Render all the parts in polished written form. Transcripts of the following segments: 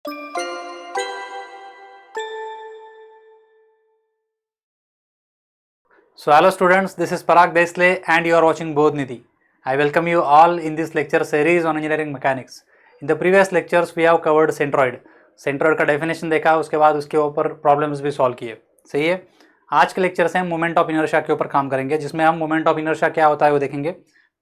So hello students, this is Parag Desle and you are watching Bodhnidhi. I welcome you all in this lecture series on engineering mechanics. In the previous lectures we have covered centroid. centroid का definition देखा, उसके बाद उसके ऊपर problems भी solve किए. सही है. आज के लेक्चर से हम मोमेंट ऑफ इनर्शिया के ऊपर काम करेंगे, जिसमें हम मोमेंट ऑफ इनर्शिया क्या होता है वो देखेंगे.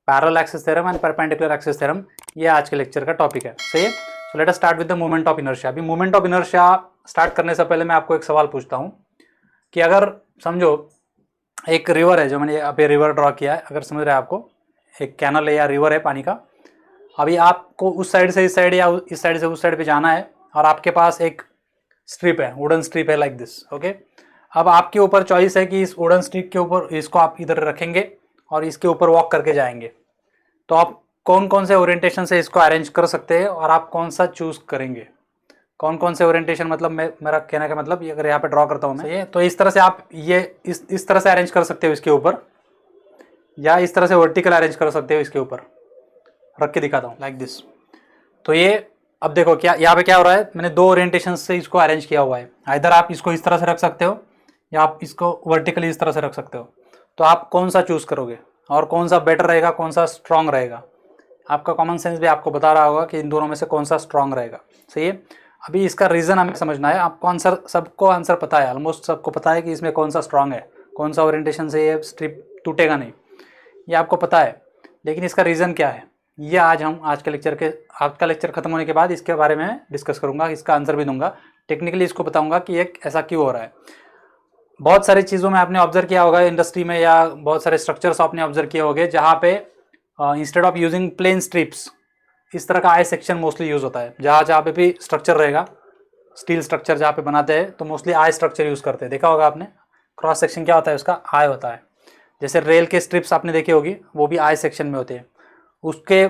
Parallel axis theorem and perpendicular axis theorem, ये आज के लेक्चर का टॉपिक है. सही है. So let us start with the moment of inertia. अभी मोमेंट ऑफ इनर्शिया स्टार्ट करने से पहले मैं आपको एक सवाल पूछता हूँ कि अगर समझो एक रिवर है, जो मैंने अभी रिवर ड्रॉ किया है, अगर समझ रहे हैं आपको, एक कैनल है या रिवर है पानी का. अभी आपको उस साइड से इस साइड या इस साइड से उस साइड पे जाना है और आपके पास एक स्ट्रिप है, वुडन स्ट्रिप है लाइक दिस. ओके. अब आपके ऊपर चॉइस है कि इस वुडन स्ट्रिप के ऊपर इसको आप इधर रखेंगे और इसके ऊपर वॉक करके जाएंगे. तो आप कौन कौन से ओरिएंटेशन से इसको अरेंज कर सकते हैं और आप कौन सा चूज करेंगे. कौन कौन से ओरिएंटेशन, मतलब मेरा कहने का मतलब, ये अगर यहाँ पे ड्रॉ करता हूँ मैं, ये तो इस तरह से आप ये इस तरह से अरेंज कर सकते हो इसके ऊपर, या इस तरह से वर्टिकल अरेंज कर सकते हो इसके ऊपर. रख के दिखाता हूँ लाइक दिस. तो ये अब देखो क्या यहाँ पे क्या हो रहा है, मैंने दो ओरिएंटेशन से इसको अरेंज किया हुआ है. इधर आप इसको इस तरह से रख सकते हो या आप इसको वर्टिकली इस तरह से रख सकते हो. तो आप कौन सा चूज करोगे और कौन सा बेटर रहेगा, कौन सा स्ट्रांग रहेगा. आपका कॉमन सेंस भी आपको बता रहा होगा कि इन दोनों में से कौन सा स्ट्रांग रहेगा. सही है. अभी इसका रीज़न हमें समझना है. आपको आंसर, सबको आंसर पता है, ऑलमोस्ट सबको पता है कि इसमें कौन सा स्ट्रांग है, कौन सा ओरिएंटेशन से ये स्ट्रिप टूटेगा नहीं, ये आपको पता है. लेकिन इसका रीज़न क्या है, ये आज का लेक्चर खत्म होने के बाद इसके बारे में डिस्कस करूंगा, इसका आंसर भी दूंगा. टेक्निकली इसको बताऊंगा कि एक ऐसा क्यों हो रहा है. बहुत सारी चीज़ों में आपने ऑब्जर्व किया होगा इंडस्ट्री में, या बहुत सारे स्ट्रक्चर्स आपने ऑब्जर्व किए होंगे जहाँ पे instead of using plain strips इस तरह का आई सेक्शन मोस्टली यूज़ होता है. जहाँ पे भी स्ट्रक्चर रहेगा, स्टील स्ट्रक्चर जहाँ पे बनाते हैं, तो मोस्टली आई स्ट्रक्चर यूज़ करते हैं. देखा होगा आपने, क्रॉस सेक्शन क्या होता है उसका, आई होता है. जैसे रेल के स्ट्रिप्स आपने देखी होगी, वो भी आई सेक्शन में होते हैं. उसके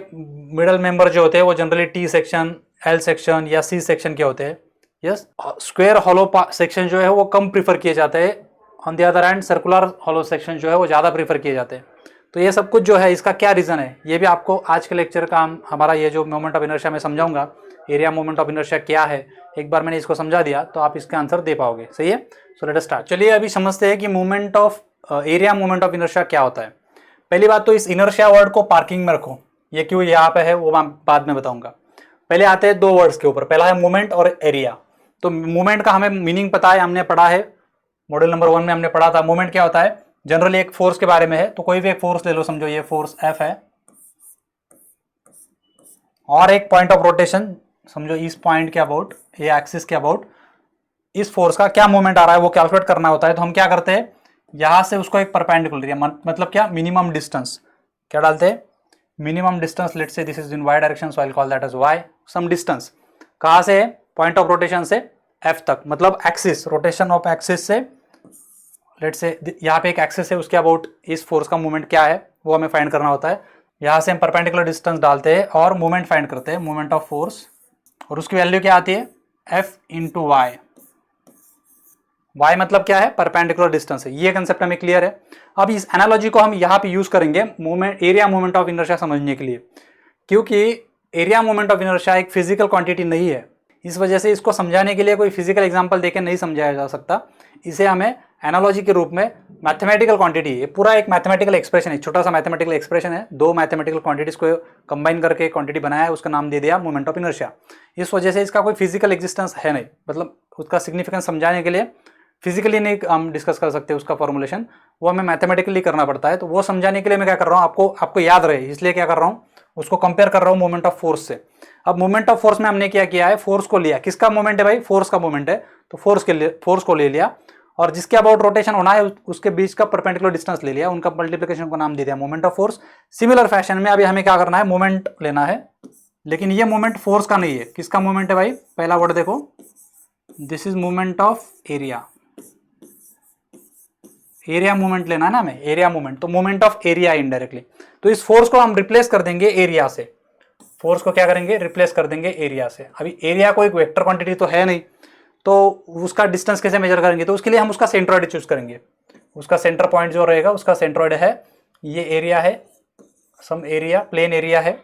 मिडल मेंबर जो होते हैं वो generally T section, L section या सी सेक्शन के होते हैं. यस. स्क्वायर हॉलो सेक्शन जो है वो कम प्रीफर किए जाते हैं. On the other hand circular hollow section जो है वो ज़्यादा प्रीफर किए जाते हैं. तो ये सब कुछ जो है, इसका क्या रीज़न है, ये भी आपको आज के लेक्चर का हमारा ये जो मोमेंट ऑफ इनर्शिया में समझाऊंगा. एरिया मोमेंट ऑफ इनर्शिया क्या है, एक बार मैंने इसको समझा दिया तो आप इसका आंसर दे पाओगे. सही है. So let us start. चलिए अभी समझते हैं कि moment of area moment of inertia क्या होता है. पहली बात तो इस इनर्शिया वर्ड को पार्किंग में रखो. ये क्यों यहाँ पे है वो मैं बाद में बताऊंगा. पहले आते हैं दो वर्ड्स के ऊपर. पहला है मोमेंट और एरिया. तो मोमेंट का हमें मीनिंग पता है, हमने पढ़ा है, मॉड्यूल नंबर 1 में हमने पढ़ा था. मोमेंट क्या होता है, जनरली एक फोर्स के बारे में है. तो कोई भी एक फोर्स ले लो, समझो ये फोर्स F है और एक पॉइंट ऑफ रोटेशन, समझो इस पॉइंट के अबाउट, ये एक्सिस के अबाउट, इस फोर्स का क्या मोमेंट आ रहा है वो कैलकुलेट करना होता है. तो हम क्या करते हैं, यहां से उसको एक परपेंडिकुलर, या मतलब क्या, मिनिमम डिस्टेंस क्या डालते हैं, minimum distance. Let's say this is in y direction, so I will call that as y. Some distance कहां से, पॉइंट ऑफ रोटेशन से F तक, मतलब एक्सिस, रोटेशन ऑफ एक्सिस से. लेट्स से यहाँ पे एक एक्सिस है, उसके अबाउट इस फोर्स का मूवमेंट क्या है वो हमें फाइंड करना होता है. यहाँ से हम परपेंडिकुलर डिस्टेंस डालते हैं और मूवमेंट फाइंड करते हैं, मूवमेंट ऑफ फोर्स. और उसकी वैल्यू क्या आती है, F इंटू वाई. वाई मतलब क्या है, परपेंडिकुलर डिस्टेंस है. ये कंसेप्ट हमें क्लियर है. अब इस एनालॉजी को हम यहाँ पे यूज करेंगे movement, area movement of inertia समझने के लिए, क्योंकि एरिया मूवमेंट ऑफ इनर्शिया एक फिजिकल क्वांटिटी नहीं है. इस वजह से इसको समझाने के लिए कोई फिजिकल एग्जांपल देकर नहीं समझाया जा सकता. इसे हमें एनालॉजी के रूप में, मैथमेटिकल क्वांटिटी, ये पूरा एक मैथमेटिकल एक्सप्रेशन है, छोटा सा मैथमेटिकल एक्सप्रेशन है. दो मैथमेटिकल क्वांटिटीज को कंबाइन करके क्वांटिटी बनाया है, उसका नाम दे दिया मोमेंट ऑफ इनर्शिया. इस वजह से इसका कोई फिजिकल एग्जिस्टेंस है नहीं, मतलब उसका सिग्निफिकेंस समझाने के लिए फिजिकली नहीं हम डिस्कस कर सकते उसका फॉर्मुलेशन, वो हमें मैथमेटिकली करना पड़ता है. तो वो समझाने के लिए मैं क्या कर रहा हूँ, आपको याद रहे इसलिए क्या कर रहा हूँ, उसको कंपेयर कर रहा हूँ मोमेंट ऑफ फोर्स से. अब मोमेंट ऑफ फोर्स में हमने क्या किया है, फोर्स को लिया. किसका मोमेंट है भाई, फोर्स का मोमेंट है. तो फोर्स को ले लिया और जिसके अबाउट रोटेशन होना है उसके बीच का परपेंडिकुलर डिस्टेंस ले लिया, उनका मल्टीप्लिकेशन को नाम दे दिया moment of force. Similar fashion में अभी हमें क्या करना है, मोमेंट लेना है. लेकिन ये मोमेंट फोर्स का नहीं है. किसका मोमेंट है भाई, पहला वर्ड देखो, this is moment of area. Area movement लेना है ना हमें, एरिया मूवमेंट. तो मोमेंट ऑफ एरिया इनडायरेक्टली. तो इस फोर्स को हम रिप्लेस कर देंगे एरिया से. फोर्स को क्या करेंगे, रिप्लेस कर देंगे एरिया से. अभी एरिया को एक वेक्टर क्वांटिटी तो है नहीं, तो उसका डिस्टेंस कैसे मेजर करेंगे, तो उसके लिए हम उसका सेंट्रॉइड चूज करेंगे. उसका सेंटर पॉइंट जो रहेगा उसका सेंट्रॉइड है, ये एरिया है, सम एरिया, प्लेन एरिया है,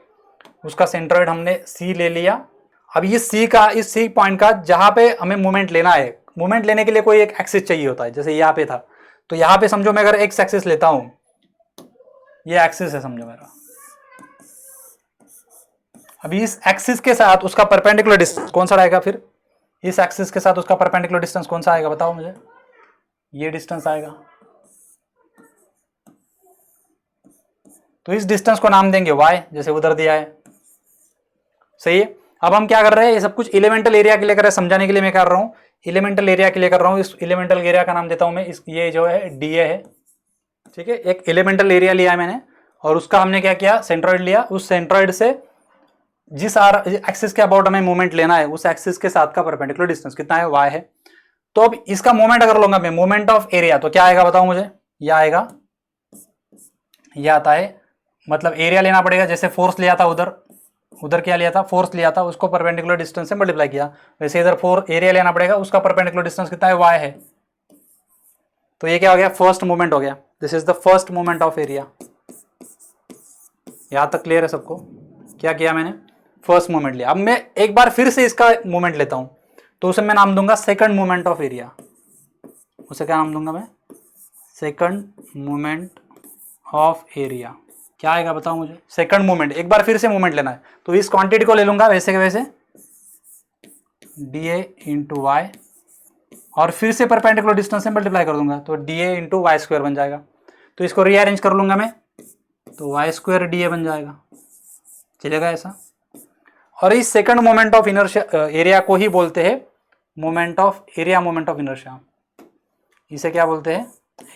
उसका सेंट्रॉइड हमने C ले लिया. अब इस सी पॉइंट का जहां पे हमें मोमेंट लेना है, मोमेंट लेने के लिए कोई एक एक्सिस चाहिए होता है, जैसे यहाँ पे था, तो यहाँ पे समझो मैं अगर एक्स एक्सिस लेता हूं, ये एक्सिस है समझो मेरा। अभी इस एक्सिस के साथ उसका परपेंडिकुलर डिस्टेंस कौन सा आएगा, फिर इस एक्सिस के साथ उसका परपेंडिकुलर डिस्टेंस कौन सा आएगा बताओ मुझे, ये डिस्टेंस आएगा। तो इस डिस्टेंस को नाम देंगे y, जैसे उधर दिया है, सही है। अब हम क्या कर रहे हैं, ये सब कुछ एलिमेंटल एरिया के लिए कर रहे हैं, समझाने के लिए मैं कर रहा हूं, एलिमेंटल एरिया के लिए कर रहा हूं। इस एलिमेंटल एरिया का नाम देता हूं मैं ये जो है डीए है, ठीक है। एक एलिमेंटल एरिया लिया है मैंने और उसका हमने क्या किया, सेंट्रॉइड लिया। उस सेंट्रॉइड से जिस एक्सिस के अबाउट हमें मूवमेंट लेना है, उस एक्सिस के साथ का परपेंडिकुलर डिस्टेंस कितना है, y है। तो अब इसका मोमेंट अगर लूंगा मैं, मोमेंट ऑफ एरिया, तो क्या आएगा बताओ मुझे, यह आएगा, यह आता है, मतलब एरिया लेना पड़ेगा, जैसे फोर्स लिया था उधर क्या लिया था, फोर्स लिया था, उसको परपेंडिकुलर डिस्टेंस से मल्टीप्लाई किया, वैसे इधर एरिया लेना पड़ेगा, उसका परपेंडिकुलर डिस्टेंस कितना है, y है। तो ये क्या हो गया, फर्स्ट मूवमेंट हो गया, this is the first movement of area. यहां तक क्लियर है सबको, क्या किया मैंने, फर्स्ट मूवमेंट लिया। अब मैं एक बार फिर से इसका मूवमेंट लेता हूं, तो उसे मैं नाम दूंगा सेकंड मूवमेंट ऑफ एरिया। उसे क्या नाम दूंगा मैं, सेकंड मूवमेंट ऑफ एरिया। क्या आएगा बताओ मुझे, सेकंड मूवमेंट, एक बार फिर से मूवमेंट लेना है, तो इस क्वांटिटी को ले लूंगा वैसे के वैसे, dA इंटू वाई, और फिर से परपेंडिकुलर डिस्टेंस से मल्टीप्लाई कर दूंगा, तो dA इंटू वाई स्क्वायर बन जाएगा। तो इसको रीअरेंज कर लूंगा मैं, तो वाई स्क्वायर dA बन जाएगा, चलेगा ऐसा। और इस second moment of inertia area को ही बोलते हैं moment of area, moment of inertia. इसे क्या बोलते हैं,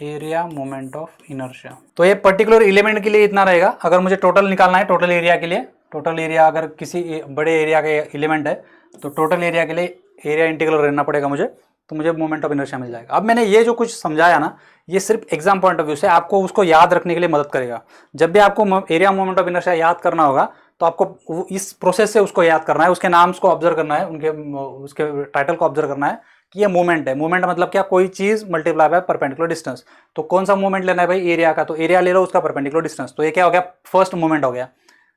एरिया मोमेंट ऑफ इनर्शिया। तो ये पर्टिकुलर एलिमेंट के लिए इतना रहेगा। अगर मुझे टोटल निकालना है, टोटल एरिया के लिए, टोटल एरिया अगर किसी बड़े एरिया का एलिमेंट है, तो टोटल एरिया के लिए एरिया इंटीग्रल रहना पड़ेगा मुझे, तो मुझे मोमेंट ऑफ इनर्शिया मिल जाएगा। अब मैंने ये जो कुछ समझाया ना, ये सिर्फ एग्जाम पॉइंट ऑफ व्यू से आपको उसको याद रखने के लिए मदद करेगा। जब भी आपको एरिया मोमेंट ऑफ इनर्शिया याद करना होगा, तो आपको इस प्रोसेस से उसको याद करना है, उसके नाम्स को ऑब्जर्व करना है, उसके टाइटल को ऑब्जर्व करना है कि ये मूवमेंट है। मूवमेंट मतलब क्या, कोई चीज मल्टीप्लाई बाय परपेंडिकुलर डिस्टेंस। तो कौन सा मूवमेंट लेना है भाई, एरिया का, तो एरिया ले लो, उसका परपेंडिकुलर डिस्टेंस। तो ये क्या हो गया, फर्स्ट मूवमेंट हो गया।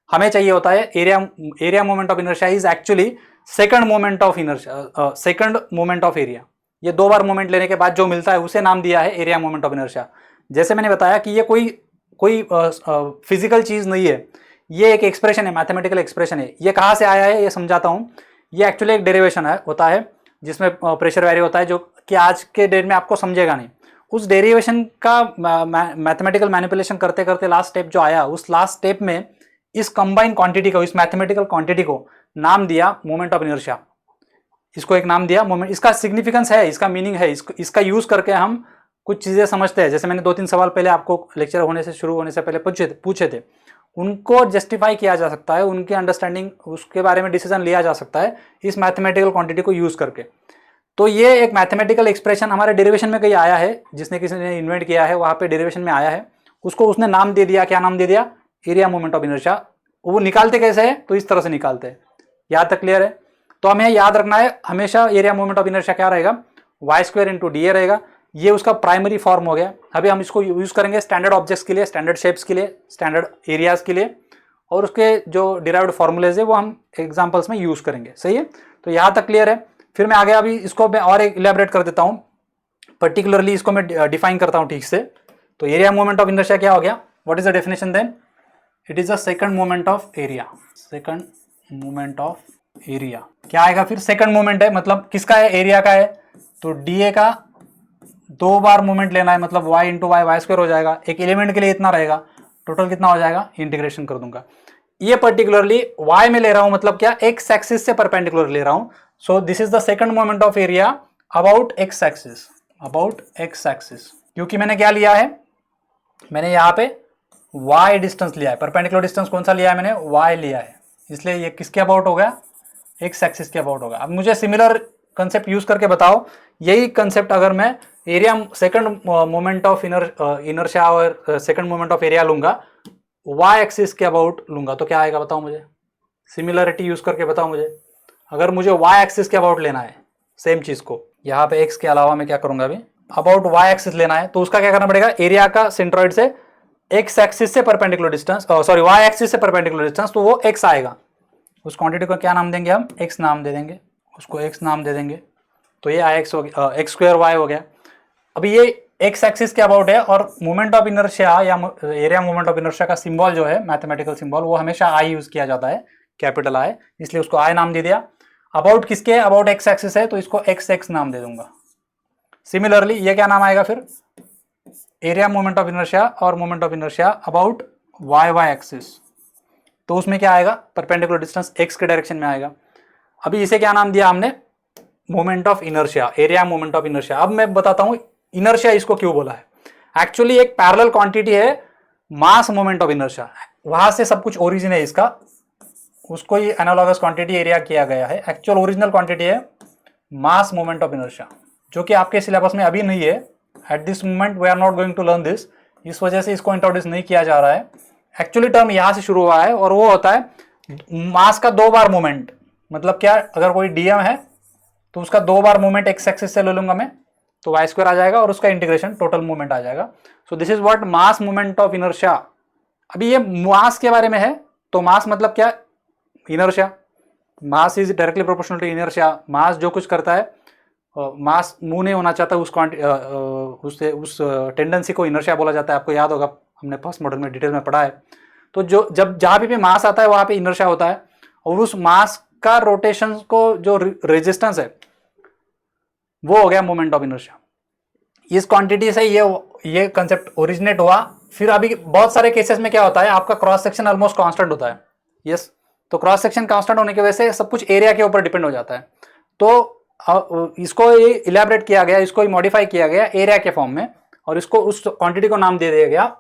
हमें चाहिए होता है area moment of inertia is actually second moment of inertia, second moment of area. ये दो बार मोमेंट लेने के बाद जो मिलता है उसे नाम दिया है एरिया मोमेंट ऑफ इनर्शिया। जैसे मैंने बताया कि ये कोई फिजिकल चीज नहीं है, ये एक एक्सप्रेशन है, मैथमेटिकल एक्सप्रेशन है। ये कहाँ से आया है ये समझाता हूँ। ये एक्चुअली एक डेरिवेशन होता है जिसमें प्रेशर वैरी होता है, जो कि आज के डेट में आपको समझेगा नहीं। उस डेरिवेशन का मैथमेटिकल मैनिपुलेशन करते करते लास्ट स्टेप जो आया, उस लास्ट स्टेप में इस कंबाइंड क्वांटिटी को, इस मैथमेटिकल क्वांटिटी को नाम दिया मोमेंट ऑफ इनर्शिया। इसको एक नाम दिया मोमेंट। इसका सिग्निफिकेंस है, इसका मीनिंग है, इसका यूज करके हम कुछ चीजें समझते हैं। जैसे मैंने 2-3 सवाल पहले आपको लेक्चर शुरू होने से पहले पूछे थे, उनको जस्टिफाई किया जा सकता है, उनकी अंडरस्टैंडिंग, उसके बारे में डिसीजन लिया जा सकता है इस मैथमेटिकल क्वांटिटी को यूज करके। तो ये एक मैथमेटिकल एक्सप्रेशन हमारे डेरिवेशन में कहीं आया है, जिसने किसी ने इन्वेंट किया है, वहां पे डेरिवेशन में आया है, उसको उसने नाम दे दिया, क्या नाम दे दिया, एरिया मोमेंट ऑफ इनर्शिया। वो निकालते कैसे है, तो इस तरह से निकालते हैं। यहाँ तक क्लियर है। तो हमें याद रखना है हमेशा एरिया मोमेंट ऑफ इनर्शिया क्या रहेगा, y square into d a रहेगा। ये उसका प्राइमरी फॉर्म हो गया। अभी हम इसको यूज करेंगे स्टैंडर्ड ऑब्जेक्ट्स के लिए, स्टैंडर्ड शेप्स के लिए, स्टैंडर्ड एरियाज के लिए, और उसके जो डिराइव्ड फॉर्मूलेज है वो हम एग्जांपल्स में यूज करेंगे। सही है, तो यहाँ तक क्लियर है। फिर मैं आगे अभी इसको मैं और एक इलेबरेट कर देता हूँ, पर्टिकुलरली इसको मैं डिफाइन करता हूँ ठीक से। तो एरिया मोमेंट ऑफ इनर्शिया क्या हो गया, what is the definition then, it is the second moment of area. Second moment of area क्या आएगा फिर, सेकंड मोमेंट है, मतलब किसका है, एरिया का है। तो डीए का 2 बार मोमेंट लेना है, मतलब y इंटू वाई स्क्वायर हो जाएगा। एक एलिमेंट के लिए इतना रहेगा, टोटल कितना हो जाएगा, इंटीग्रेशन कर दूंगा। ये पर्टिकुलरली y में ले रहा हूं, मतलब क्या, x एक्सिस से परपेंडिकुलर ले रहा हूं। So this is the second moment of area about x axis, about x axis. क्योंकि मैंने क्या लिया है, मैंने यहाँ पे y डिस्टेंस लिया है, परपेंडिकुलर डिस्टेंस कौन सा लिया है, मैंने y लिया है, इसलिए ये किसके अबाउट हो गया, x एक्सिस के अबाउट होगा। अब मुझे सिमिलर कंसेप्ट यूज करके बताओ, यही कंसेप्ट अगर मैं area second moment of inertia और सेकंड मोमेंट ऑफ एरिया लूंगा, y एक्सिस के अबाउट लूंगा, तो क्या आएगा बताओ मुझे, सिमिलरिटी यूज करके बताओ मुझे। अगर मुझे y एक्सिस के अबाउट लेना है सेम चीज को, यहाँ पे x के अलावा मैं क्या करूंगा अभी, अबाउट y एक्सिस लेना है, तो उसका क्या करना पड़ेगा, एरिया का सेंट्रॉइड से x एक्सिस से perpendicular distance, sorry y axis से परपेंडिकुलर डिस्टेंस, तो वो x आएगा, उस क्वांटिटी को क्या नाम देंगे हम, एक्स नाम दे देंगे, उसको एक्स नाम दे देंगे। तो ये आई एक्स हो गया, एक्स स्क्वायर वाई हो गया। अभी ये एक्स एक्सिस के अबाउट है और मोमेंट ऑफ इनर्शिया या एरिया मोमेंट ऑफ इनर्शिया का सिंबल जो है मैथमेटिकल सिंबल वो हमेशा आई यूज किया जाता है, कैपिटल आई, इसलिए उसको आई नाम दे दिया। अबाउट किसके, अबाउट एक्स एक्सिस है तो इसको एक्स एक्स नाम दे दूंगा। सिमिलरली ये क्या नाम आएगा फिर, एरिया मोमेंट ऑफ इनर्शिया और moment of inertia about y y axis, तो उसमें क्या आएगा, परपेंडिकुलर डिस्टेंस एक्स के डायरेक्शन में आएगा। अभी इसे क्या नाम दिया हमने, moment of inertia, area moment of inertia. अब मैं बताता हूं इनर्शिया इसको क्यों बोला है। एक्चुअली एक पैरेलल क्वांटिटी है मास मोमेंट ऑफ इनर्शिया, वहां से सब कुछ ओरिजिन है इसका, उसको ही एनालॉगस क्वांटिटी एरिया किया गया है। एक्चुअल ओरिजिनल क्वांटिटी है मास मोमेंट ऑफ इनर्शिया, जो कि आपके सिलेबस में अभी नहीं है। At this moment we are not going to learn this, इस वजह से इसको इंट्रोड्यूस नहीं किया जा रहा है। एक्चुअली टर्म यहां से शुरू हुआ है और वो होता है मास का 2 बार मोमेंट। मतलब क्या, अगर कोई डीएम है तो उसका 2 बार मोमेंट एक्स एक्सिस से ले लूंगा मैं, तो वाई स्क्वायर आ जाएगा और उसका इंटीग्रेशन टोटल मोमेंट आ जाएगा। So this is what mass moment of inertia. अभी ये मास के बारे में है, तो मास मतलब क्या, inertia. Mass is directly proportional to inertia. Mass जो कुछ करता है, मास मूव नहीं होना चाहता, उस टेंडेंसी को इनर्शिया बोला जाता है। आपको याद होगा, हमने फर्स्ट मॉडल में डिटेल में पढ़ा है। तो जो जब जहां भी मास आता है वहां पे इनर्शिया होता है, और उस मास का रोटेशन को जो रेजिस्टेंस है वो हो गया मोमेंट ऑफ इनर्शिया। इस क्वांटिटी से ये कंसेप्ट ओरिजिनेट हुआ। फिर अभी बहुत सारे केसेस में क्या होता है, आपका क्रॉस सेक्शन ऑलमोस्ट कांस्टेंट होता है। यस, तो क्रॉस सेक्शन कांस्टेंट होने की वजह से सब कुछ एरिया के ऊपर डिपेंड हो जाता है। तो इसको ये इलेबरेट किया गया, इसको मॉडिफाई किया गया एरिया के फॉर्म में, और इसको उस क्वांटिटी को नाम दे दिया गया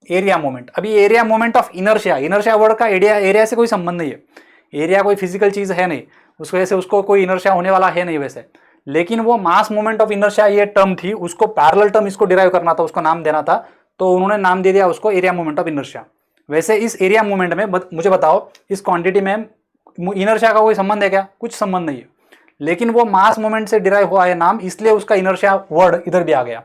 एरिया मोमेंट। अभी area moment of inertia, inertia word का एरिया से कोई संबंध नहीं है। एरिया कोई फिजिकल चीज है नहीं, उस वजह से उसको कोई इनर्शिया होने वाला है नहीं वैसे। लेकिन वो मास मोमेंट ऑफ इनर्शिया ये टर्म थी, उसको पैरेलल टर्म इसको डिराइव करना था, उसको नाम देना था, तो उन्होंने नाम दे दिया उसको एरिया मोमेंट ऑफ इनर्शिया। वैसे इस एरिया मोमेंट में मुझे बताओ, इस क्वांटिटी में इनर्शिया का कोई संबंध है क्या, कुछ संबंध नहीं है। लेकिन वो मास मोमेंट से डिराइव हुआ है नाम, इसलिए उसका इनर्शिया वर्ड इधर भी आ गया।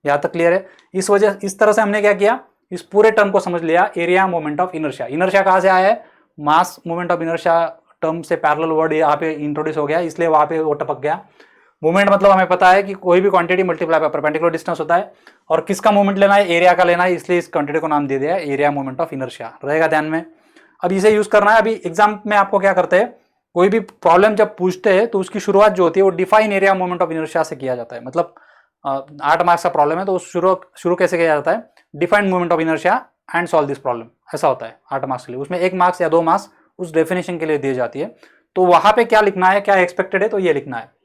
यहां तक क्लियर है। इस तरह से हमने क्या किया, इस पूरे टर्म को समझ लिया, area moment of inertia. Inertia कहां से आया है, मास मोमेंट ऑफ इनर्शिया टर्म से पैरेलल वर्ड यहाँ पे इंट्रोड्यूस हो गया, इसलिए वहां पे वो टपक गया। मूवमेंट मतलब हमें पता है कि कोई भी quantity multiply by perpendicular distance होता है, और किसका मूवमेंट लेना है, एरिया का लेना है, इसलिए इस क्वांटिटी को नाम दे दिया एरिया मूवमेंट ऑफ इनर्शिया। रहेगा ध्यान में। अब इसे यूज करना है। अभी एग्जाम में आपको क्या करते हैं, कोई भी प्रॉब्लम जब पूछते हैं तो उसकी शुरुआत जो होती है वो define area movement of inertia से किया जाता है। मतलब 8 मार्क्स का प्रॉब्लम है तो शुरू कैसे किया जाता है, define movement of inertia and solve this problem, ऐसा होता है 8 मार्क्स के लिए। उसमें 1 मार्क्स या 2 मार्क्स उस डेफिनेशन के लिए दी जाती है। तो वहां पे क्या लिखना है, क्या एक्सपेक्टेड है, तो ये लिखना है।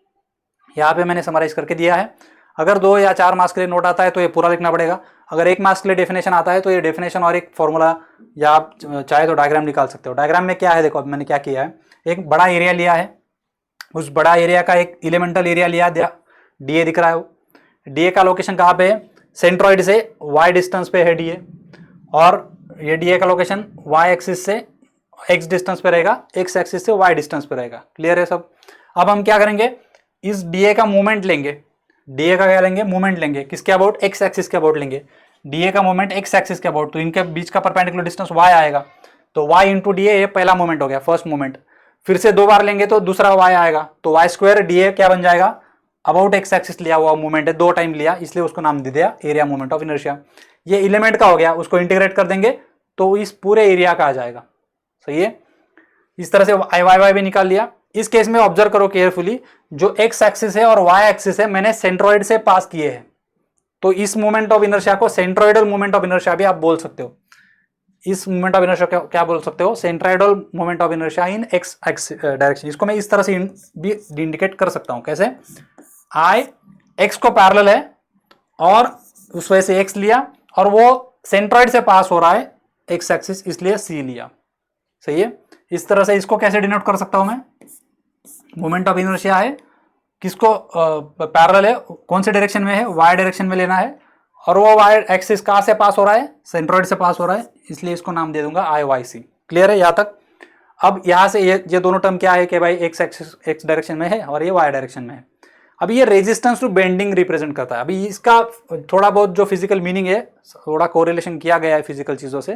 यहाँ पे मैंने समराइज करके दिया है। अगर 2 या 4 मार्क्स के लिए नोट आता है तो ये पूरा लिखना पड़ेगा। अगर 1 मार्क्स के लिए डेफिनेशन आता है तो ये डेफिनेशन और एक फॉर्मूला, या आप चाहे तो डायग्राम निकाल सकते हो। डायग्राम में क्या है, देखो अब मैंने क्या किया है, एक बड़ा एरिया लिया है, उस बड़ा एरिया का एक एलिमेंटल एरिया लिया, डीए दिख रहा है। वो डीए का लोकेशन कहाँ पे है, सेंट्रॉइड से वाई डिस्टेंस पे है डीए, और ये डीए का लोकेशन वाई एक्सिस से एक्स डिस्टेंस पे रहेगा, एक्स एक्सिस से वाई डिस्टेंस पे रहेगा। क्लियर है सब। अब हम क्या करेंगे, इस डीए का मोमेंट लेंगे, डीए का क्या लेंगे, मोमेंट लेंगे, किसके अबाउट, एक्स एक्सिस के अबाउट लेंगे। डीए का मोमेंट एक्स एक्सिस के अबाउट, तो इनके बीच का परपेंडिकुलर डिस्टेंस वाई आएगा, तो वाई इंटू डीए ये पहला मोमेंट हो गया, फर्स्ट मोमेंट। फिर से 2 बार लेंगे तो दूसरा वाई आएगा, तो वाई स्क्वायर डीए क्या बन जाएगा, अबाउट एक्स एक्सिस लिया हुआ मोमेंट है, 2 टाइम लिया, इसलिए उसको नाम दे दिया एरिया मोमेंट ऑफ इनर्शिया। ये एलिमेंट का हो गया, उसको इंटीग्रेट कर देंगे तो इस पूरे एरिया का आ जाएगा। सही है। इस तरह से आई वाई वाई भी निकाल लिया। इस केस में ऑब्जर्व करो केयरफुली, जो एक्स एक्सिस है और वाई एक्सिस है मैंने सेंट्रॉइड से पास किए हैं, तो इस मोमेंट ऑफ इनर्शिया को सेंट्रॉइडल मोमेंट ऑफ इनर्शिया भी आप बोल सकते हो। इस मोमेंट ऑफ इनर्शिया क्या बोल सकते हो, centroidal moment of inertia in x x direction. इसको मैं इस तरह से भी इंडिकेट कर सकता हूं, कैसे, आई एक्स को पैरेलल है और उस वजह से एक्स लिया, और वो सेंट्रॉइड से पास हो रहा है एक्स एक्सिस, इसलिए सी लिया। सही है। इस तरह से इसको कैसे डिनोट कर सकता हूं मैं, मोमेंट ऑफ इनर्शिया है, किसको पैरेलल है, कौन से डायरेक्शन में है, वाई डायरेक्शन में लेना है, और वो वाई एक्सिस कहां से पास हो रहा है, सेंट्रॉइड से पास हो रहा है, इसलिए इसको नाम दे दूंगा आई वाई सी। क्लियर है यहां तक। अब यहां से ये दोनों टर्म क्या है कि भाई एक्स एक्सिस एक्स डायरेक्शन में है और ये वाई डायरेक्शन में है। अब ये रेजिस्टेंस टू बेंडिंग रिप्रेजेंट करता है। अभी इसका थोड़ा बहुत जो फिजिकल मीनिंग है, थोड़ा कोरिलेशन किया गया है फिजिकल चीजों से,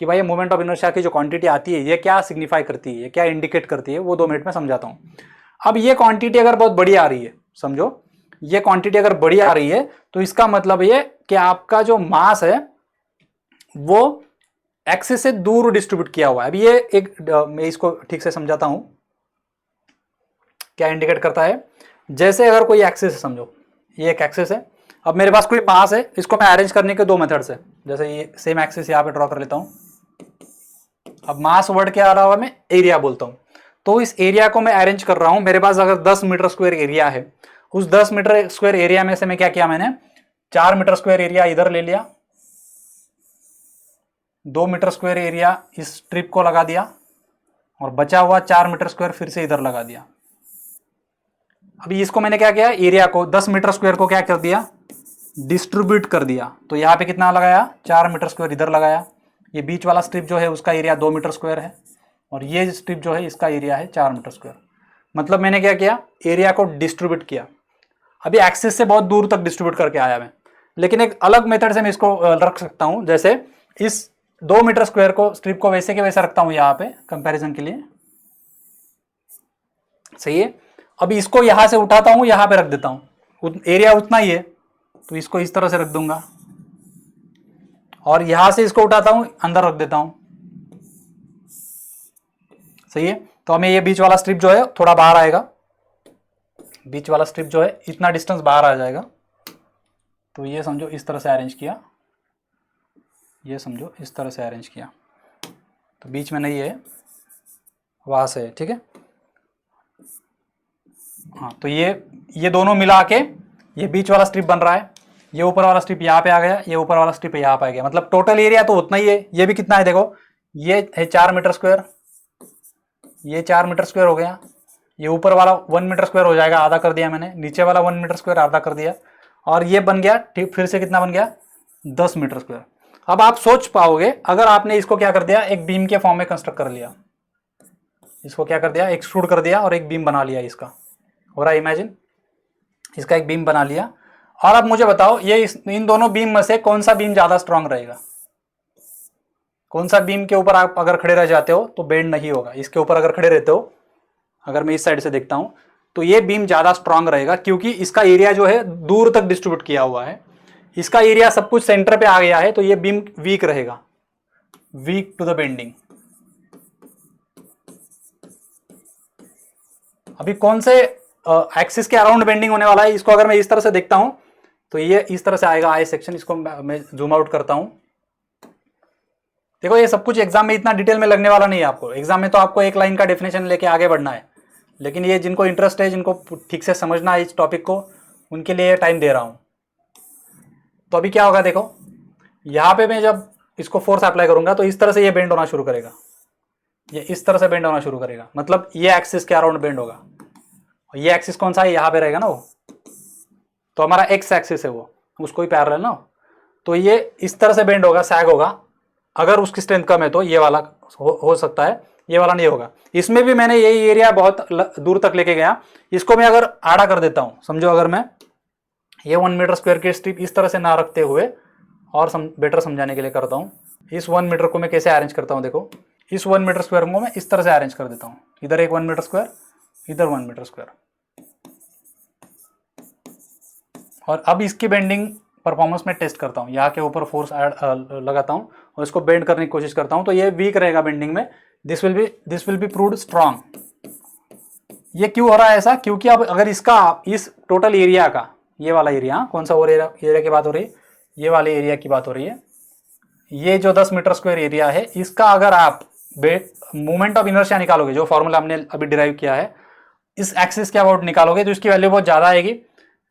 कि भाई ये मोमेंट ऑफ इनर्शिया की जो क्वांटिटी आती है ये क्या सिग्निफाई करती है, क्या इंडिकेट करती है, वो 2 मिनट में समझाता हूँ। अब ये क्वांटिटी अगर बहुत बड़ी आ रही है, समझो ये क्वांटिटी अगर बड़ी आ रही है तो इसका मतलब ये कि आपका जो मास है वो एक्सिस से दूर डिस्ट्रीब्यूट किया हुआ है। अब ये एक मैं इसको ठीक से समझाता हूं क्या इंडिकेट करता है। जैसे अगर कोई एक्सिस है, समझो ये एक एक्सिस है, अब मेरे पास कोई मास है, इसको मैं अरेंज करने के 2 मेथड्स है। जैसे ये सेम एक्सिस यहाँ पे ड्रॉ कर लेता हूं। अब मास वर्ड क्या आ रहा हुआ, मैं एरिया बोलता हूं। तो इस एरिया को मैं अरेंज कर रहा हूं। मेरे पास अगर 10 मीटर स्क्वायर एरिया है, उस 10 मीटर स्क्वायर एरिया में से मैं क्या किया, मैंने 4 मीटर स्क्वायर एरिया इधर ले लिया, 2 मीटर स्क्वायर एरिया इस स्ट्रिप को लगा दिया और बचा हुआ 4 मीटर स्क्वायर फिर से इधर लगा दिया। अभी इसको मैंने क्या किया, एरिया को 10 मीटर स्क्वायर को क्या कर दिया, डिस्ट्रीब्यूट कर दिया। तो यहाँ पे कितना लगाया, 4 मीटर स्क्वायर इधर लगाया। ये बीच वाला स्ट्रिप जो है उसका एरिया 2 मीटर स्क्वायर है और ये स्ट्रिप जो है इसका एरिया है 4 मीटर स्क्वायर। मतलब मैंने क्या किया, एरिया को डिस्ट्रीब्यूट किया। अभी एक्सिस से बहुत दूर तक डिस्ट्रीब्यूट करके आया मैं, लेकिन एक अलग मेथड से मैं इसको रख सकता हूं। जैसे इस 2 मीटर स्क्वायर को स्ट्रिप को वैसे के वैसा रखता हूं यहाँ पे कंपैरिजन के लिए, सही है। अभी इसको यहां से उठाता हूं, यहां पे रख देता हूं, एरिया उतना ही है तो इसको इस तरह से रख दूंगा और यहां से इसको उठाता हूं, अंदर रख देता हूं, सही है। तो हमें ये बीच वाला स्ट्रिप जो है थोड़ा बाहर आएगा, बीच वाला स्ट्रिप जो है इतना डिस्टेंस बाहर आ जाएगा। तो ये समझो इस तरह से अरेंज किया, ये समझो इस तरह से अरेंज किया, तो बीच में नहीं है, वहां से है, ठीक है। हाँ, तो ये दोनों मिला के ये बीच वाला स्ट्रिप बन रहा है, ये ऊपर वाला स्ट्रिप यहाँ पे आ गया, ये ऊपर वाला स्ट्रिप यहाँ पे आ गया। मतलब टोटल एरिया तो उतना ही है। ये भी कितना है देखो, ये है 4 मीटर स्क्वायर, ये 4 मीटर स्क्वायर हो गया। ये ऊपर वाला 1 मीटर स्क्वायर हो जाएगा, आधा कर दिया मैंने, नीचे वाला 1 मीटर स्क्वायर आधा कर दिया और ये बन गया, ठीक फिर से कितना बन गया, 10 मीटर स्क्वायर। अब आप सोच पाओगे अगर आपने इसको क्या कर दिया, एक बीम के फॉर्म में कंस्ट्रक्ट कर लिया, इसको क्या कर दिया, एक्सट्रूड कर दिया और एक बीम बना लिया, इसका हो रहा है इमेजिन, इसका एक बीम बना लिया। और अब मुझे बताओ ये इन दोनों बीम में से कौन सा बीम ज्यादा स्ट्रांग रहेगा, कौन सा बीम के ऊपर आप अगर खड़े रह जाते हो तो बेंड नहीं होगा। इसके ऊपर अगर खड़े रहते हो, अगर मैं इस साइड से देखता हूं तो ये बीम ज्यादा स्ट्रांग रहेगा क्योंकि इसका एरिया जो है दूर तक डिस्ट्रीब्यूट किया हुआ है, इसका एरिया सब कुछ सेंटर पे आ गया है, तो ये बीम वीक रहेगा, वीक टू द बेंडिंग। अभी कौन से एक्सिस के अराउंड बेंडिंग होने वाला है, इसको अगर मैं इस तरह से देखता हूं तो ये इस तरह से आएगा आई सेक्शन। इसको मैं जूम आउट करता हूं। देखो ये सब कुछ एग्जाम में इतना डिटेल में लगने वाला नहीं है आपको, एग्जाम में तो आपको एक लाइन का डेफिनेशन लेके आगे बढ़ना है, लेकिन ये जिनको इंटरेस्ट है, जिनको ठीक से समझना है इस टॉपिक को, उनके लिए टाइम दे रहा हूं। तो अभी क्या होगा देखो, यहाँ पे मैं जब इसको फोर्स अप्लाई करूंगा तो इस तरह से ये बेंड होना शुरू करेगा, ये इस तरह से बेंड होना शुरू करेगा, मतलब ये एक्सिस के अराउंड बेंड होगा। ये एक्सिस कौन सा है, यहाँ पे रहेगा ना वो, तो हमारा एक्स एक्सिस है वो, उसको ही पैरेलल ना, तो ये इस तरह से बेंड होगा, सैग होगा। अगर उसकी स्ट्रेंथ कम है तो ये वाला हो सकता है, ये वाला नहीं होगा। इसमें भी मैंने यही एरिया बहुत दूर तक लेके गया, इसको मैं अगर आड़ा कर देता हूं, समझो अगर मैं ये 1 मीटर स्क्वायर की स्ट्रिप इस तरह से ना रखते हुए और बेटर समझाने के लिए करता हूं, इस 1 मीटर को मैं कैसे अरेंज करता हूं, देखो इस 1 मीटर स्क्वायर को मैं इस तरह से अरेंज कर देता हूं, इधर एक 1 मीटर स्क्वायर, इधर 1 मीटर स्क्वायर। और अब इसकी बेंडिंग परफॉर्मेंस में टेस्ट करता हूं, यहाँ के ऊपर फोर्स लगाता हूं और इसको बेंड करने की कोशिश करता हूं, तो ये वीक रहेगा बेंडिंग में, this will be proved strong. ये क्यों हो रहा है ऐसा, क्योंकि अब अगर इसका इस टोटल एरिया का, ये वाला एरिया, कौन सा और एरिया की बात हो रही है, ये वाले एरिया की बात हो रही है, ये जो 10 मीटर स्क्वायर एरिया है, इसका अगर आप मोमेंट ऑफ इनर्शिया निकालोगे, जो फॉर्मूला हमने अभी डिराइव किया है, इस एक्सिस के अबाउट निकालोगे तो इसकी वैल्यू बहुत ज्यादा आएगी।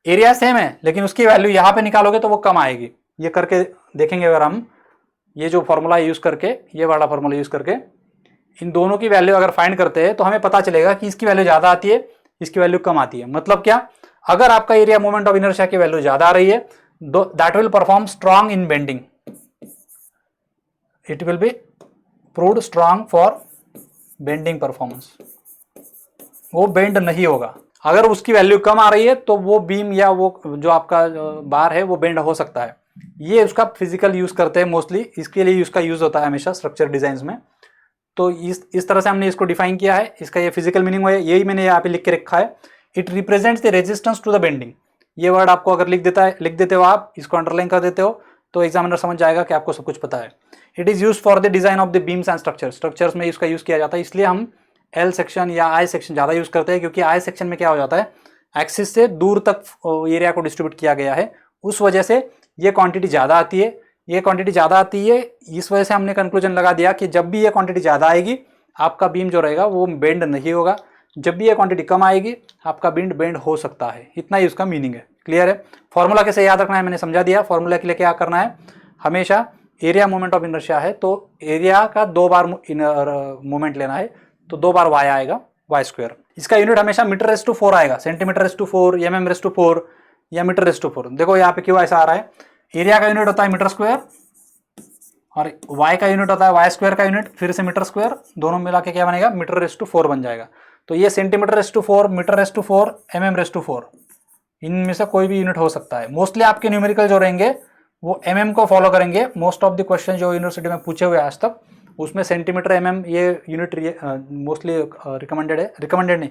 एरिया सेम है लेकिन उसकी वैल्यू यहाँ पे निकालोगे तो वो कम आएगी। ये करके देखेंगे अगर हम, ये जो फॉर्मूला यूज करके, ये वाला फॉर्मूला यूज करके इन दोनों की वैल्यू अगर फाइंड करते हैं तो हमें पता चलेगा कि इसकी वैल्यू ज्यादा आती है, इसकी वैल्यू कम आती है। मतलब क्या, अगर आपका एरिया मोमेंट ऑफ इनर्शिया की वैल्यू ज्यादा आ रही है, that will perform strong in bending, it will be proved strong for bending performance, वो बेंड नहीं होगा। अगर उसकी वैल्यू कम आ रही है तो वो बीम या वो जो आपका बार है वो बेंड हो सकता है, ये उसका फिजिकल यूज करते हैं मोस्टली, इसके लिए इसका यूज होता है हमेशा स्ट्रक्चर डिजाइन में। तो इस तरह से हमने इसको डिफाइन किया है। इसका ये फिजिकल मीनिंग है, यही मैंने यहाँ पे लिख के रखा है। It represents the resistance to the bending. ये वर्ड आपको अगर लिख देते हो आप, इसको अंडरलाइन कर देते हो तो एग्जामिनर समझ जाएगा कि आपको सब कुछ पता है। It is use for the design of the beams and structures में इसका यूज किया जाता है। इसलिए हम एल सेक्शन या आई सेक्शन ज्यादा यूज करते हैं, क्योंकि आई सेक्शन में क्या हो जाता है, एक्सिस से दूर तक एरिया को डिस्ट्रीब्यूट किया गया है, उस वजह से ये क्वांटिटी ज़्यादा आती है। ये क्वांटिटी ज़्यादा आती है, इस वजह से हमने कंक्लूजन लगा दिया कि जब भी ये क्वांटिटी ज़्यादा आएगी आपका बीम जो रहेगा वो बेंड नहीं होगा, जब भी ये क्वांटिटी कम आएगी आपका बीम बेंड हो सकता है। इतना ही उसका मीनिंग है। क्लियर है? फॉर्मूला कैसे याद रखना है मैंने समझा दिया। फॉर्मूला के लिए क्या करना है, हमेशा एरिया मोमेंट ऑफ इनर्शिया है तो एरिया का 2 बार मोमेंट लेना है, तो 2 बार वाई आएगा, वाई स्क्वायर। इसका यूनिट हमेशा मीटर/4 आएगा, सेंटीमीटर/4, mm/4 या मीटर/4। देखो यहाँ पे क्यों ऐसा आ रहा है, एरिया का यूनिट होता है मीटर स्क्वायर और वाई का यूनिट होता है वाई स्क्वायर का यूनिट, फिर से मीटर स्क्वायर, दोनों मिला के क्या बनेगा, मीटर/4 बन जाएगा। तो ये सेंटीमीटर/4, मीटर/4, mm/4, इनमें से कोई भी यूनिट हो सकता है। मोस्टली आपके न्यूमेरिकल जो रहेंगे वो mm को फॉलो करेंगे। मोस्ट ऑफ द क्वेश्चन जो यूनिवर्सिटी में पूछे हुए आज तक उसमें सेंटीमीटर mm ये यूनिट मोस्टली रिकमेंडेड नहीं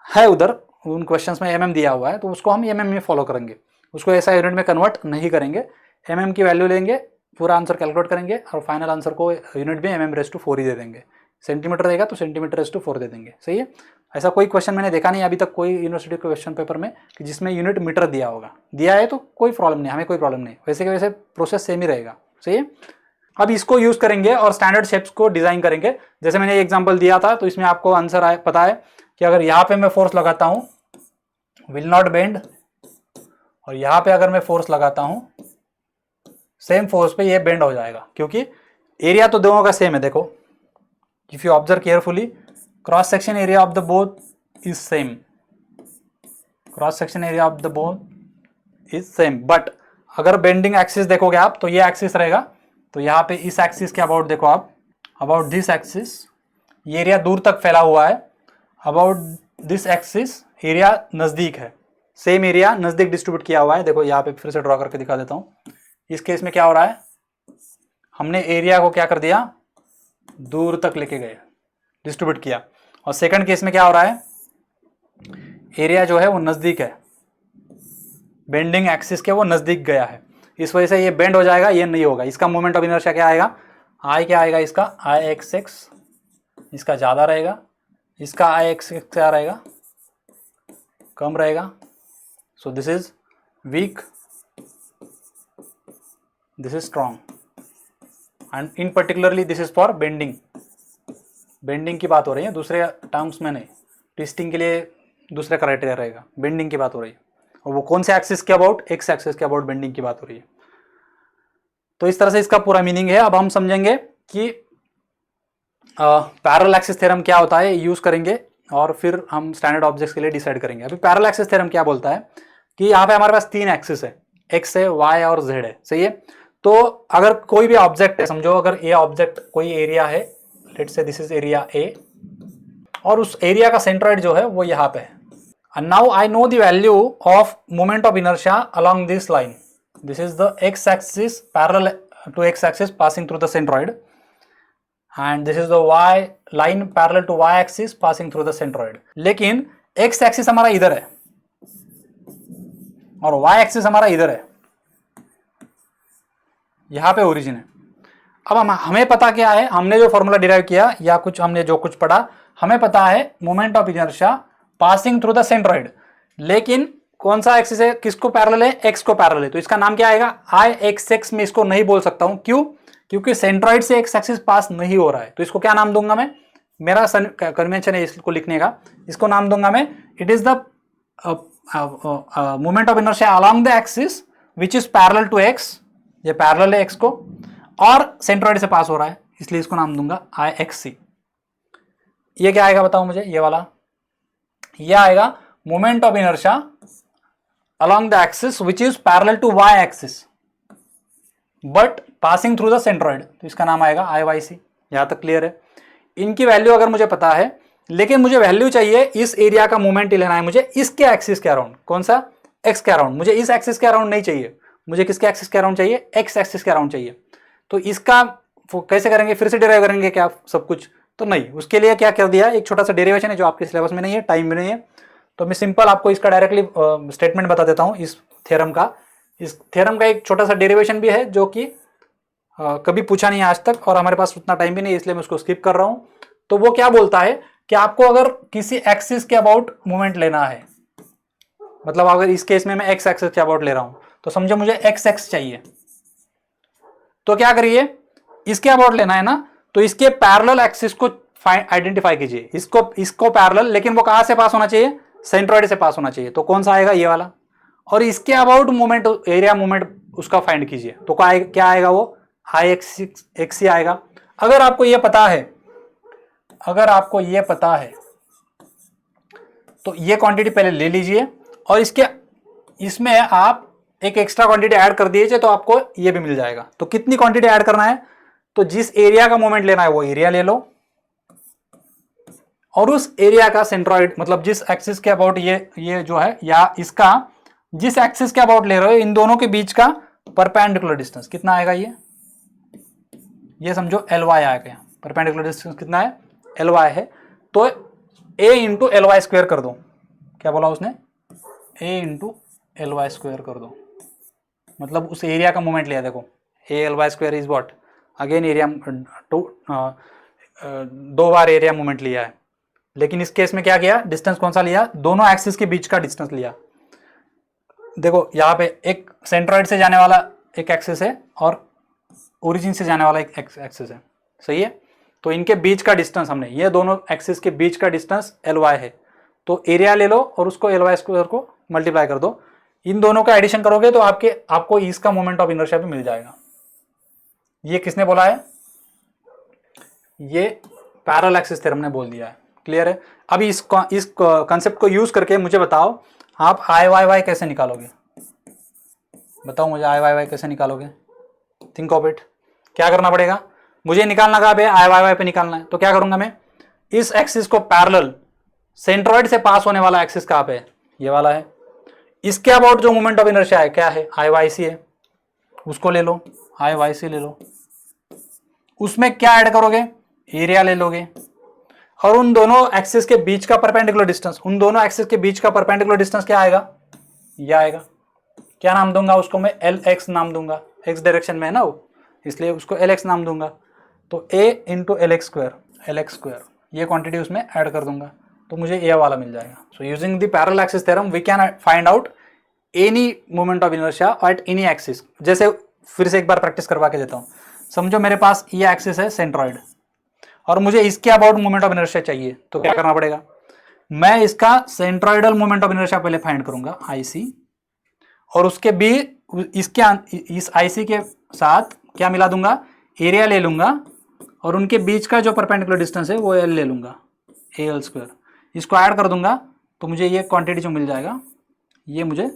है, उधर उन क्वेश्चंस में mm दिया हुआ है तो उसको हम mm में फॉलो करेंगे, उसको ऐसा यूनिट में कन्वर्ट नहीं करेंगे। mm की वैल्यू लेंगे, पूरा आंसर कैलकुलेट करेंगे और फाइनल आंसर को यूनिट में mm/4 ही दे देंगे। सेंटीमीटर रहेगा तो सेंटीमीटर/4 दे देंगे। सही है? ऐसा कोई क्वेश्चन मैंने देखा नहीं अभी तक कोई यूनिवर्सिटी के क्वेश्चन पेपर में कि जिसमें यूनिट मीटर दिया होगा। दिया है तो कोई प्रॉब्लम नहीं, हमें कोई प्रॉब्लम नहीं, वैसे के वैसे प्रोसेस सेम ही रहेगा। सही है? अब इसको यूज करेंगे और स्टैंडर्ड शेप्स को डिजाइन करेंगे। जैसे मैंने एग्जांपल दिया था तो इसमें आपको आंसर पता है कि अगर यहाँ पे मैं फोर्स लगाता हूँ विल नॉट बेंड, और यहाँ पे अगर मैं फोर्स लगाता हूँ सेम फोर्स पे ये बेंड हो जाएगा, क्योंकि एरिया तो दोनों का सेम है। देखो if you observe carefully, cross section area of the both is same, cross section area of the both is same, but अगर बेंडिंग एक्सिस देखोगे आप तो ये एक्सिस रहेगा, तो यहाँ पे इस एक्सिस के अबाउट देखो आप, अबाउट दिस एक्सिस ये एरिया दूर तक फैला हुआ है, अबाउट दिस एक्सिस एरिया नजदीक है, सेम एरिया नजदीक डिस्ट्रीब्यूट किया हुआ है। देखो यहाँ पे फिर से ड्रॉ करके दिखा देता हूँ। इस केस में क्या हो रहा है, हमने एरिया को क्या कर दिया, दूर तक लेके गए, डिस्ट्रीब्यूट किया। और सेकंड केस में क्या हो रहा है, एरिया जो है वो नजदीक है, बेंडिंग एक्सिस के वो नजदीक गया है, इस वजह से ये बेंड हो जाएगा, ये नहीं होगा। इसका मोमेंट ऑफ इनर्शिया क्या आएगा, आई क्या आएगा, इसका IXX, इसका ज़्यादा रहेगा, इसका IXX क्या रहेगा, कम रहेगा। So this is weak, this is strong, and in particularly this is for bending. Bending की बात हो रही है, दूसरे टर्म्स में नहीं। ट्विस्टिंग के लिए दूसरा क्राइटेरिया रहेगा, बेंडिंग की बात हो रही है, और वो कौन से एक्सिस के अबाउट, एक्स एक्सिस के अबाउट बेंडिंग की बात हो रही है। तो इस तरह से इसका पूरा मीनिंग है। अब हम समझेंगे कि पैरेलल एक्सिस थ्योरम क्या होता है, यूज करेंगे और फिर हम स्टैंडर्ड ऑब्जेक्ट्स के लिए डिसाइड करेंगे। अभी पैरेलल एक्सिस थ्योरम क्या बोलता है कि यहाँ पे हमारे पास 3 एक्सिस है, एक्स है, वाई और जेड है। सही है? तो अगर कोई भी ऑब्जेक्ट है, समझो अगर ये ऑब्जेक्ट कोई एरिया है, let's say this is area A, और उस एरिया का सेंट्रॉइड जो है वो यहाँ पे है। And now I know the value of moment of inertia along this line. This is the x-axis parallel to x-axis passing through the centroid, and this is the y line parallel to y-axis passing through the centroid. लेकिन x-axis हमारा इधर है और y-axis हमारा इधर है, यहाँ पे ओरिजिन है। अब हमें पता क्या है, हमने जो फॉर्मूला डिराइव किया या कुछ हमने जो कुछ पढ़ा, हमें पता है moment of inertia passing through the centroid, लेकिन कौन सा एक्सिस है, किसको पैरेलल है, एक्स को पैरेलल है, तो इसका नाम क्या आएगा, IXX। में इसको नहीं बोल सकता हूं, क्यों, क्योंकि सेंट्रॉइड से एक्स एक्सिस पास नहीं हो रहा है। तो इसको क्या नाम दूंगा मैं, मेरा कन्वेंशन है इसको लिखने का, इसको नाम दूंगा मैं, it is the moment of inertia along the axis which is parallel to x, ये पैरेलल है एक्स को और सेंट्रॉइड से पास हो रहा है, इसलिए इसको नाम दूंगा IXC। ये क्या आएगा बताओ मुझे, ये वाला, ये आएगा moment of inertia along the axis which is parallel to y axis but passing through the centroid, तो इसका नाम आएगा IYC। यहां तक क्लियर है? इनकी वैल्यू अगर मुझे पता है, लेकिन मुझे वैल्यू चाहिए इस एरिया का मोमेंट लेना है मुझे इसके एक्सिस के अराउंड, कौन सा, एक्स के अराउंड, मुझे इस एक्सिस के अराउंड नहीं चाहिए, मुझे किसके एक्सिस के अराउंड चाहिए, एक्स एक्सिस के अराउंड चाहिए। तो इसका कैसे करेंगे, फिर से डिराइव करेंगे क्या सब कुछ, तो नहीं, उसके लिए क्या कर दिया, एक छोटा सा डेरिवेशन है जो आपके सिलेबस में नहीं है, टाइम में नहीं है, तो मैं सिंपल आपको इसका डायरेक्टली स्टेटमेंट बता देता हूँ इस थ्योरम का। इस थ्योरम का एक छोटा सा डेरिवेशन भी है जो कि कभी पूछा नहीं आज तक, और हमारे पास उतना टाइम भी नहीं है, इसलिए मैं उसको स्किप कर रहा हूँ। तो वो क्या बोलता है कि आपको अगर किसी एक्सिस के अबाउट मूवमेंट लेना है, मतलब अगर इस केस में मैं एक्स एक्सिस के अबाउट ले रहा हूं, तो समझो मुझे एक्स एक्स चाहिए, तो क्या करिए, इसके अबाउट लेना है ना, तो इसके पैरेलल एक्सिस को आइडेंटिफाई कीजिए, इसको पैरेलल, लेकिन वो कहां से पास होना चाहिए, सेंट्रॉइड से पास होना चाहिए, तो कौन सा आएगा, ये वाला। और इसके अबाउट मूवमेंट, एरिया मूवमेंट उसका फाइंड कीजिए, तो क्या आएगा, वो आई एक्स आएगा। अगर आपको ये पता है, तो ये क्वांटिटी पहले ले लीजिए, और इसमें आप एक एक्स्ट्रा क्वांटिटी ऐड कर दीजिए, तो आपको ये भी मिल जाएगा। तो कितनी क्वांटिटी ऐड करना है, तो जिस एरिया का मोमेंट लेना है वो एरिया ले लो, और उस एरिया का सेंट्रॉइड, मतलब जिस एक्सिस के अबाउट ये जो है, या इसका जिस एक्सिस के अबाउट ले रहे हो, इन दोनों के बीच का परपेंडिकुलर डिस्टेंस कितना आएगा, ये समझो एल वाई आएगा। परपेंडिकुलर डिस्टेंस कितना है, एल वाई है, तो a into l y square कर दो। क्या बोला उसने, a into l y square कर दो, मतलब उस एरिया का मोमेंट लिया, देखो a l y square is what, again area दो बार एरिया मोमेंट लिया है, लेकिन इस केस में क्या किया, डिस्टेंस कौन सा लिया, दोनों एक्सिस के बीच का डिस्टेंस लिया। देखो यहाँ पे एक सेंट्रॉइड से जाने वाला एक एक्सिस है, और ओरिजिन से जाने वाला एक एक्सिस है, सही है। तो इनके बीच का डिस्टेंस हमने, ये दोनों एक्सिस के बीच का डिस्टेंस एल वाई है, तो एरिया ले लो और उसको एल वाई स्क्वायर को मल्टीप्लाई कर दो, इन दोनों का एडिशन करोगे तो आपको इसका मोमेंट ऑफ इनर्शिया भी मिल जाएगा। ये किसने बोला है, ये पैरेलल एक्सिस थ्योरम ने बोल दिया है, क्लियर है। अभी इस कॉन्सेप्ट को यूज करके मुझे बताओ, आप आई वाई वाई कैसे निकालोगे, बताओ मुझे, आई वाई वाई कैसे निकालोगे, थिंक ऑफ इट। क्या करना पड़ेगा, मुझे निकालना कहाँ पे, आई वाई वाई पे निकालना है, तो क्या करूंगा मैं, इस एक्सिस को पैरेलल सेंट्रॉइड से पास होने वाला एक्सिस कहाँ पे है, ये वाला है, इसके अबाउट जो मोमेंट ऑफ इनर्शिया है क्या है, आई वाई सी है, उसको ले लो, आई वाई सी ले लो, उसमें क्या ऐड करोगे, एरिया ले लोगे, और उन दोनों एक्सिस के बीच का परपेंडिकुलर डिस्टेंस, उन दोनों एक्सिस के बीच का परपेंडिकुलर डिस्टेंस क्या आएगा, ये आएगा। क्या नाम दूंगा उसको मैं, एल एक्स नाम दूंगा, एक्स डायरेक्शन में है ना वो, इसलिए उसको एल एक्स नाम दूंगा। तो a into l x square, ये क्वांटिटी उसमें ऐड कर दूंगा, तो मुझे ए वाला मिल जाएगा। So using the parallel axis theorem we can find out any moment of inertia at any axis. जैसे फिर से एक बार प्रैक्टिस करवा के देता हूँ, समझो मेरे पास ये एक्सिस है सेंट्रॉइड, और मुझे इसके अबाउट मोमेंट ऑफ इनर्शिया चाहिए, तो क्या करना पड़ेगा, मैं इसका सेंट्रॉइडल मोमेंट ऑफ इनर्शिया पहले फाइंड करूंगा, आई सी, और उसके भी इस आई सी के साथ क्या मिला दूंगा, एरिया ले लूंगा, और उनके बीच का जो परपेंडिकुलर डिस्टेंस है वो एल ले लूंगा, ए एल स्क्वायर, इसको ऐड कर दूंगा, तो मुझे ये क्वांटिटी जो मिल जाएगा, ये मुझे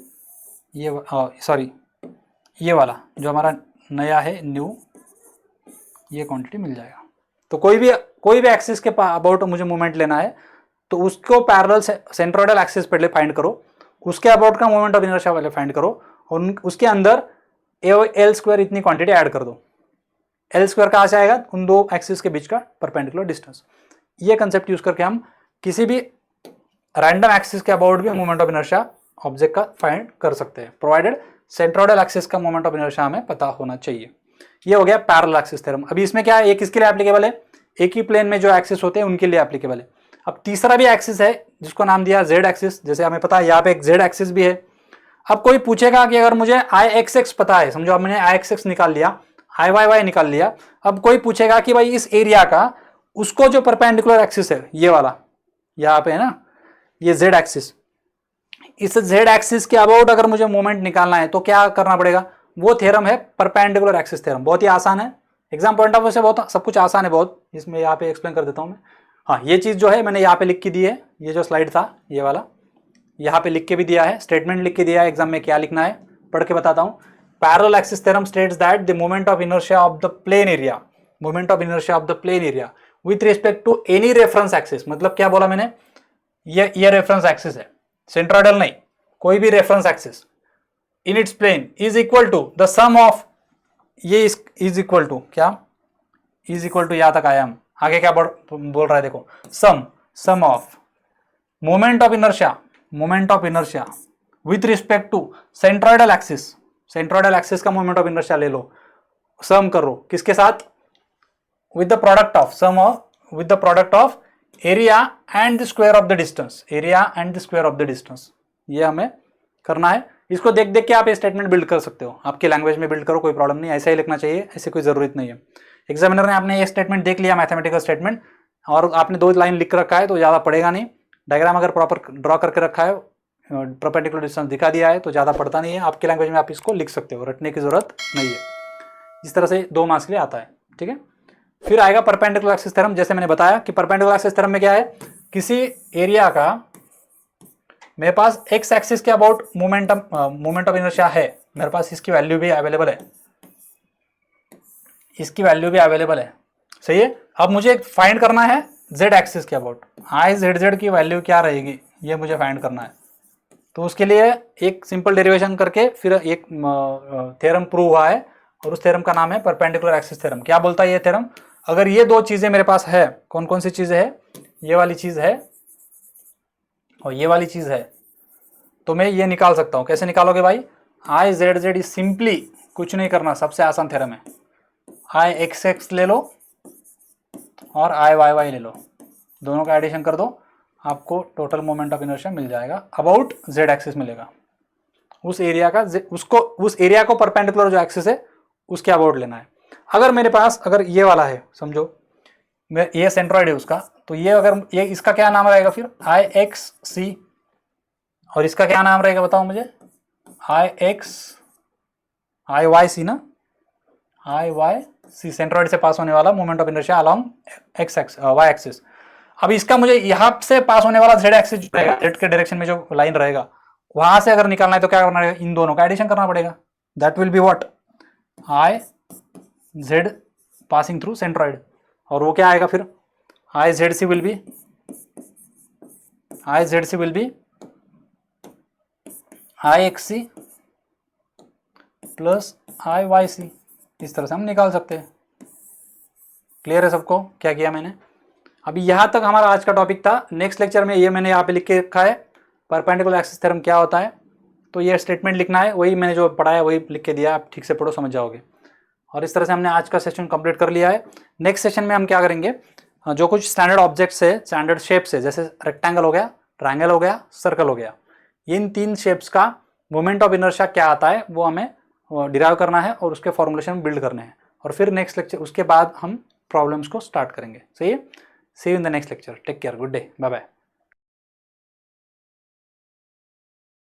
ये वाला जो हमारा नया है न्यू, ये क्वांटिटी मिल जाएगा। तो कोई भी एक्सिस के अबाउट मुझे मूवमेंट लेना है, तो उसको पैरेलल सेंट्रोइडल एक्सिस पहले फाइंड करो, उसके अबाउट का मोमेंट ऑफ इनर्शिया पहले फाइंड करो, और उसके अंदर एल स्क्वायर इतनी क्वांटिटी ऐड कर दो। एल स्क्वायर कहाँ से आएगा, उन दो एक्सिस के बीच का परपेंडिकुलर डिस्टेंस। ये कंसेप्ट यूज करके हम किसी भी रैंडम एक्सिस के अबाउट भी मोमेंट ऑफ इनर्शिया ऑब्जेक्ट का फाइंड कर सकते हैं, प्रोवाइडेड सेंट्रोइडल एक्सिस का मोमेंट ऑफ इनर्शिया हमें पता होना चाहिए। ये हो गया पैरेलल एक्सिस थ्योरम। अभी इसमें क्या है, ये किसके लिए एप्लीकेबल है, एक ही प्लेन में जो एक्सिस होते हैं उनके लिए एप्लीकेबल है। अब तीसरा भी एक्सिस है जिसको नाम दिया जेड एक्सिस, जैसे हमें पता है यहाँ पे एक जेड एक्सिस भी है। अब कोई पूछेगा कि अगर मुझे आई एक्स एक्स पता है, समझो अब मैंने आई एक्स एक्स निकाल लिया, आई वाई वाई निकाल लिया, अब कोई पूछेगा कि भाई इस एरिया का उसको जो परपेंडिकुलर एक्सिस है ये वाला यहाँ पे है ना, ये जेड एक्सिस, इस जेड एक्सिस के अबाउट अगर मुझे मोमेंट निकालना है तो क्या करना पड़ेगा, वो थ्योरम है परपेंडिकुलर एक्सिस थ्योरम। बहुत ही आसान है, एग्जाम पॉइंट ऑफ व्यू से बहुत सब कुछ आसान है बहुत, इसमें यहाँ पे एक्सप्लेन कर देता हूँ मैं। हाँ, ये चीज़ जो है मैंने यहाँ पे लिख के दी है, ये जो स्लाइड था ये वाला यहाँ पे लिख के भी दिया है, स्टेटमेंट लिख के दिया है, एग्जाम में क्या लिखना है पढ़ के बताता हूँ। Parallel axis theorem states that the moment of inertia of the plane area, moment of inertia of the plane area with respect to any reference axis. मतलब क्या बोला मैंने, ये रेफरेंस एक्सिस है, सेंट्रोइडल नहीं, कोई भी reference axis, in its plane is equal to the sum of, ये इज इक्वल टू क्या, इज इक्वल टू यहां तक आया हम, आगे क्या बोल रहा है देखो, sum of moment of inertia with respect to centroidal axis का मोमेंट ऑफ इनर्शिया ले लो, सम करो किसके साथ, with the product of sum of with the product of area and the square of the distance, ये हमें करना है। इसको देख देख के आप ये स्टेटमेंट बिल्ड कर सकते हो, आपकी लैंग्वेज में बिल्ड करो, कोई प्रॉब्लम नहीं, ऐसा ही लिखना चाहिए, ऐसे कोई जरूरत नहीं है। एग्जामिनर ने आपने ये स्टेटमेंट देख लिया, मैथमेटिकल स्टेटमेंट, और आपने 2 लाइन लिख रखा है तो ज़्यादा पड़ेगा नहीं, डायग्राम अगर प्रॉपर ड्रॉ करके रखा है, परपेंडिकुलर डिस्टेंस दिखा दिया है तो ज़्यादा पड़ता नहीं है, आपकी लैंग्वेज में आप इसको लिख सकते हो, रटने की जरूरत नहीं है। इस तरह से 2 मार्क्स के लिए आता है, ठीक है। फिर आएगा परपेंडिकुलर एक्सिस थ्योरम, जैसे मैंने बताया कि परपेंडिकुलर एक्सिस थ्योरम में क्या है, किसी एरिया का मेरे पास एक्स एक्सिस के अबाउट मोमेंट ऑफ इनर्शिया है, मेरे पास इसकी वैल्यू भी अवेलेबल है, सही है। अब मुझे फाइंड करना है जेड एक्सिस के अबाउट, आई जेड की वैल्यू क्या रहेगी, ये मुझे फाइंड करना है। तो उसके लिए एक सिंपल डेरिवेशन करके फिर एक थ्योरम प्रूव हुआ है, और उस थ्योरम का नाम है परपेंडिकुलर एक्सिस थ्योरम। क्या बोलता है ये थ्योरम, अगर ये 2 चीजें मेरे पास है, कौन कौन सी चीजें है, ये वाली चीज है और ये वाली चीज है, तो मैं ये निकाल सकता हूं। कैसे निकालोगे भाई, आई जेड इज सिंपली, कुछ नहीं करना, सबसे आसान थ्योरम है, आई एक्स ले लो और आई वाई ले लो, दोनों का एडिशन कर दो, आपको टोटल मोमेंट ऑफ इनर्शिया मिल जाएगा, अबाउट जेड एक्सिस मिलेगा। उस एरिया का उस एरिया को परपेंडिकुलर जो एक्सिस है उसके अबाउट लेना है। अगर मेरे पास अगर ये वाला है, समझो ये सेंट्रॉइड है उसका, तो ये अगर ये इसका क्या नाम रहेगा फिर, आई एक्स सी, और इसका क्या नाम रहेगा बताओ मुझे, आई वाई सी ना, आई वाई सी, सेंट्रॉइड से पास होने वाला moment of inertia along Y axis. अब इसका मुझे यहां से पास होने वाला जेड एक्सिस रहेगा, जेड के डायरेक्शन में जो लाइन रहेगा वहां से अगर निकालना है तो क्या करना पड़ेगा, इन दोनों का एडिशन करना पड़ेगा, that will be what, I Z passing through centroid, और वो क्या आएगा फिर, I Z C will be I X C plus I Y C, इस तरह से हम निकाल सकते हैं। क्लियर है सबको क्या किया मैंने। अभी यहाँ तक हमारा आज का टॉपिक था। नेक्स्ट लेक्चर में ये मैंने यहाँ पे लिख के रखा है, परपेंडिकुलर एक्सिस थ्योरम क्या होता है, तो ये स्टेटमेंट लिखना है, वही मैंने जो पढ़ाया वही लिख के दिया, आप ठीक से पढ़ो समझ जाओगे। और इस तरह से हमने आज का सेशन कंप्लीट कर लिया है। नेक्स्ट सेशन में हम क्या करेंगे, जो कुछ स्टैंडर्ड ऑब्जेक्ट्स है, स्टैंडर्ड शेप्स है, जैसे रेक्टेंगल हो गया, ट्रायंगल हो गया, सर्कल हो गया, इन 3 शेप्स का मोमेंट ऑफ इनर्शिया क्या आता है वो हमें डिराइव करना है और उसके फॉर्मुलेशन बिल्ड करने हैं, और फिर नेक्स्ट लेक्चर उसके बाद हम प्रॉब्लम्स को स्टार्ट करेंगे। सही है, see you in the next lecture, take care, good day, bye bye.